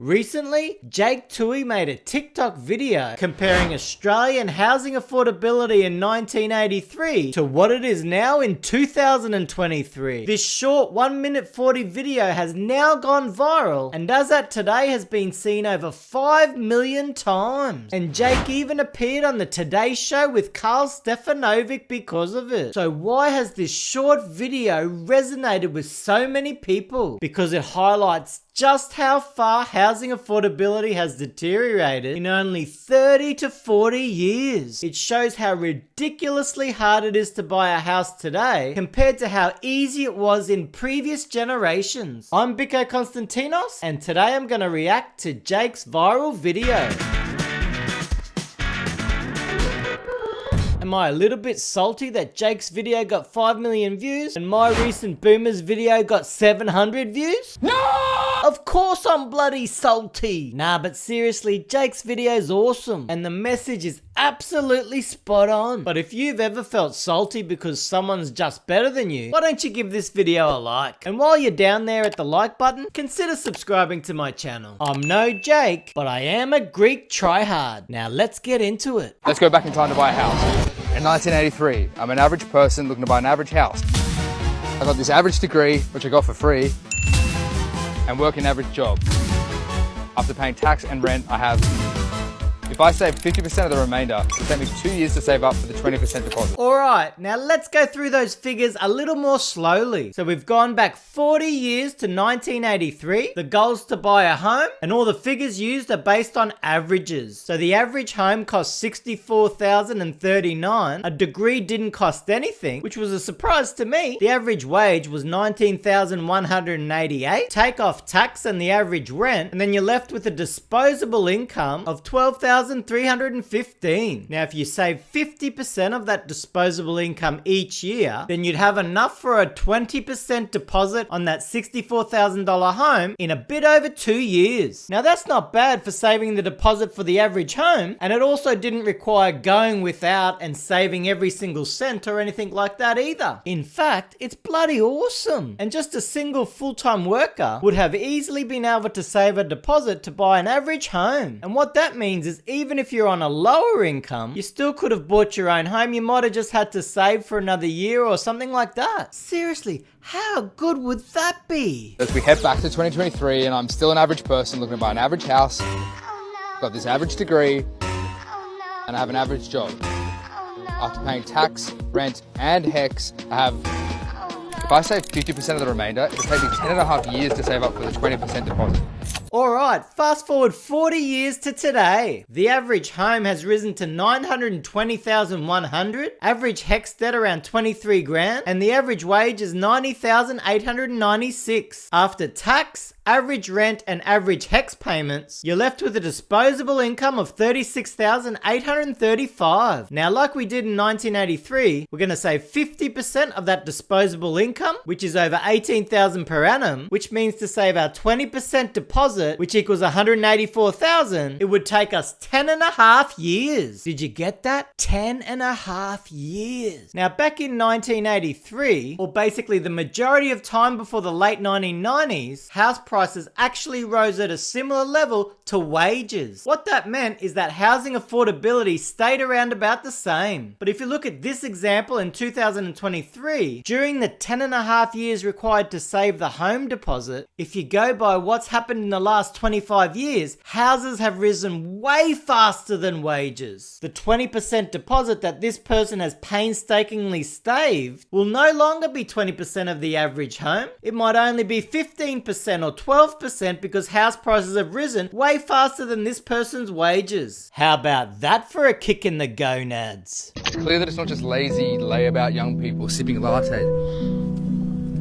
Recently, Jake Tui made a TikTok video comparing Australian housing affordability in 1983 to what it is now in 2023. This short 1 minute 40 video has now gone viral and as at today has been seen over 5 million times. And Jake even appeared on the Today Show with Carl Stefanovic because of it. So why has this short video resonated with so many people? Because it highlights just how far housing affordability has deteriorated in only 30 to 40 years. It shows how ridiculously hard it is to buy a house today compared to how easy it was in previous generations. I'm Biko Konstantinos and today I'm going to react to Jake's viral video. Am I a little bit salty that Jake's video got 5 million views and my recent Boomers video got 700 views? No! Of course I'm bloody salty. Nah, but seriously, Jake's video is awesome and the message is absolutely spot on. But if you've ever felt salty because someone's just better than you, why don't you give this video a like? And while you're down there at the like button, consider subscribing to my channel. I'm no Jake, but I am a Greek tryhard. Now let's get into it. Let's go back in time to buy a house. In 1983, I'm an average person looking to buy an average house. I got this average degree, which I got for free, and work an average job. After paying tax and rent, if I save 50% of the remainder, it'll take me 2 years to save up for the 20% deposit. Alright, now let's go through those figures a little more slowly. So we've gone back 40 years to 1983. The goal's to buy a home, and all the figures used are based on averages. So the average home cost $64,039. A degree didn't cost anything, which was a surprise to me. The average wage was $19,188. Take off tax and the average rent, and then you're left with a disposable income of $12,315. Now, if you save 50% of that disposable income each year, then you'd have enough for a 20% deposit on that $64,000 home in a bit over 2 years. Now, that's not bad for saving the deposit for the average home, and it also didn't require going without and saving every single cent or anything like that either. In fact, it's bloody awesome. And just a single full-time worker would have easily been able to save a deposit to buy an average home. And what that means is even if you're on a lower income, you still could have bought your own home. You might have just had to save for another year or something like that. Seriously, how good would that be? As we head back to 2023 and I'm still an average person looking to buy an average house, got this average degree, and I have an average job. After paying tax, rent, and HECS, if I save 50% of the remainder, it'll take me 10.5 years to save up for the 20% deposit. Alright, fast forward 40 years to today. The average home has risen to $920,100, average HECS debt around 23 grand, and the average wage is $90,896. After tax, average rent, and average HECS payments, you're left with a disposable income of $36,835. Now, like we did in 1983, we're going to save 50% of that disposable income, which is over $18,000 per annum, which means to save our 20% deposit, which equals $184,000, it would take us 10.5 years. Did you get that? 10.5 years. Now, back in 1983, or basically the majority of time before the late 1990s, house prices actually rose at a similar level to wages. What that meant is that housing affordability stayed around about the same. But if you look at this example in 2023, during the 10.5 years required to save the home deposit, if you go by what's happened in the last 25 years, houses have risen way faster than wages. The 20% deposit that this person has painstakingly saved will no longer be 20% of the average home. It might only be 15% or 12% because house prices have risen way faster than this person's wages. How about that for a kick in the gonads? It's clear that it's not just lazy, layabout young people sipping lattes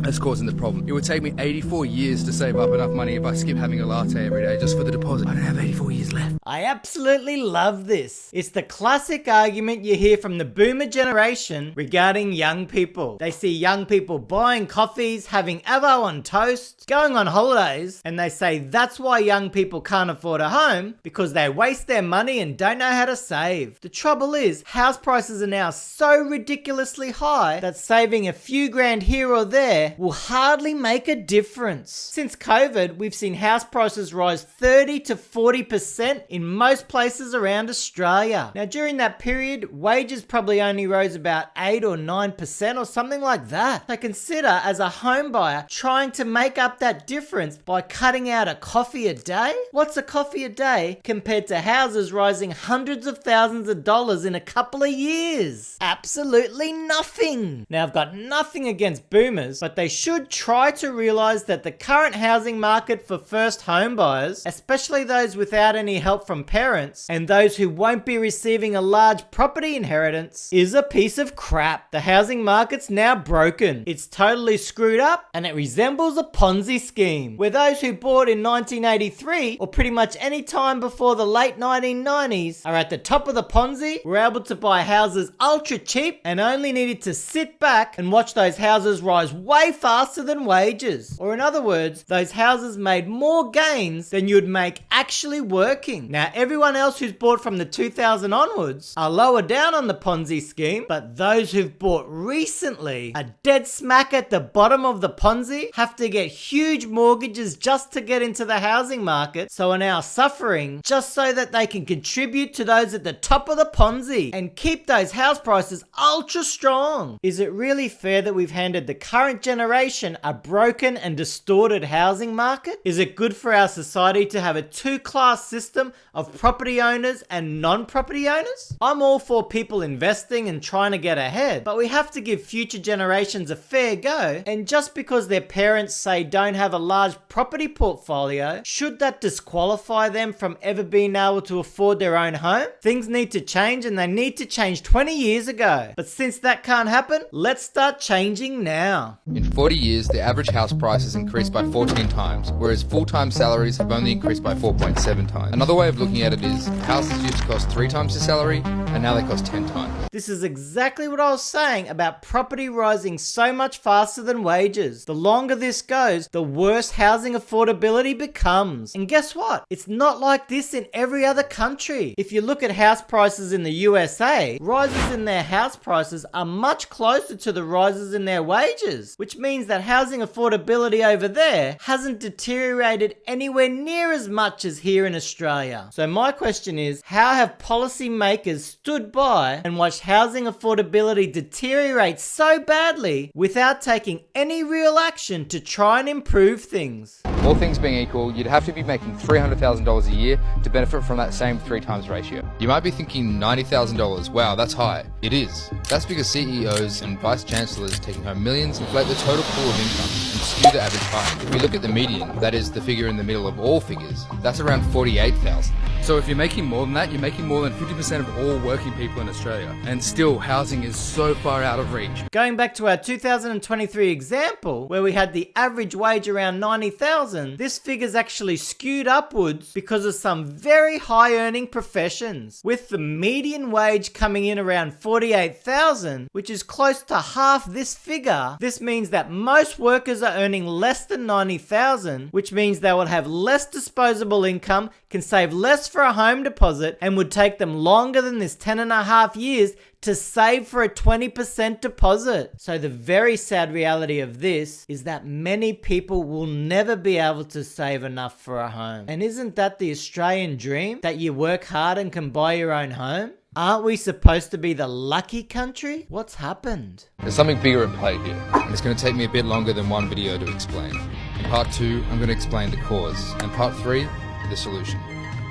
that's causing the problem. It would take me 84 years to save up enough money if I skip having a latte every day just for the deposit. I don't have 84 years left. I absolutely love this. It's the classic argument you hear from the boomer generation regarding young people. They see young people buying coffees, having avo on toast, going on holidays, and they say that's why young people can't afford a home, because they waste their money and don't know how to save. The trouble is, house prices are now so ridiculously high that saving a few grand here or there there will hardly make a difference. Since COVID, we've seen house prices rise 30 to 40% in most places around Australia. Now, during that period, wages probably only rose about 8 or 9% or something like that. So consider, as a home buyer, trying to make up that difference by cutting out a coffee a day. What's a coffee a day compared to houses rising hundreds of thousands of dollars in a couple of years? Absolutely nothing. Now, I've got nothing against boomers, but they should try to realize that the current housing market for first home buyers, especially those without any help from parents and those who won't be receiving a large property inheritance, is a piece of crap. The housing market's now broken. It's totally screwed up and it resembles a Ponzi scheme, where those who bought in 1983 or pretty much any time before the late 1990s are at the top of the Ponzi, were able to buy houses ultra cheap and only needed to sit back and watch those houses rise way faster than wages. Or in other words, those houses made more gains than you'd make actually working. Now, everyone else who's bought from the 2000 onwards are lower down on the Ponzi scheme, but those who've bought recently are dead smack at the bottom of the Ponzi, have to get huge mortgages just to get into the housing market, so are now suffering just so that they can contribute to those at the top of the Ponzi and keep those house prices ultra strong. Is it really fair that we've handed the current generation a broken and distorted housing market? Is it good for our society to have a two-class system of property owners and non-property owners? I'm all for people investing and trying to get ahead, but we have to give future generations a fair go, and just because their parents say don't have a large property portfolio, should that disqualify them from ever being able to afford their own home? Things need to change, and they need to change 20 years ago. But since that can't happen, let's start changing now. In 40 years, the average house price has increased by 14 times, whereas full-time salaries have only increased by 4.7 times. Another way of looking at it is, houses used to cost 3 times your salary, and now they cost 10 times. This is exactly what I was saying about property rising so much faster than wages. The longer this goes, the worse housing affordability becomes. And guess what? It's not like this in every other country. If you look at house prices in the USA, rises in their house prices are much closer to the rises in their wages, which means that housing affordability over there hasn't deteriorated anywhere near as much as here in Australia. So my question is, how have policymakers stood by and watched housing affordability deteriorate so badly without taking any real action to try and improve things? All things being equal, you'd have to be making $300,000 a year to benefit from that same 3 times ratio. You might be thinking $90,000, wow, that's high. It is. That's because CEOs and vice chancellors taking home millions inflate the total pool of income and skew the average high. If we look at the median, that is the figure in the middle of all figures, that's around $48,000. So if you're making more than that, you're making more than 50% of all working people in Australia. And still, housing is so far out of reach. Going back to our 2023 example, where we had the average wage around $90,000, this figure's actually skewed upwards because of some very high earning professions. With the median wage coming in around $48,000, which is close to half this figure, this means that most workers are earning less than $90,000, which means they will have less disposable income, can save less for a home deposit, and would take them longer than this 10.5 years to save for a 20% deposit. So the very sad reality of this is that many people will never be able to save enough for a home. And isn't that the Australian dream? That you work hard and can buy your own home? Aren't we supposed to be the lucky country? What's happened? There's something bigger at play here, and it's going to take me a bit longer than one video to explain. In part 2, I'm going to explain the cause, and part 3, the solution.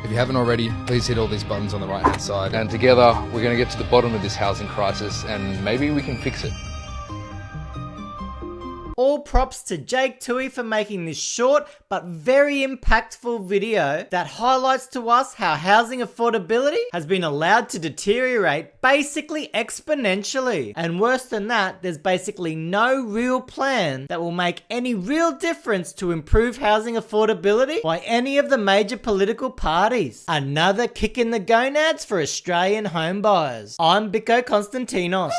If you haven't already, please hit all these buttons on the right hand side, and together we're going to get to the bottom of this housing crisis, and maybe we can fix it. All props to Jake Toohey for making this short but very impactful video that highlights to us how housing affordability has been allowed to deteriorate basically exponentially. And worse than that, there's basically no real plan that will make any real difference to improve housing affordability by any of the major political parties. Another kick in the gonads for Australian home buyers. I'm Biko Konstantinos.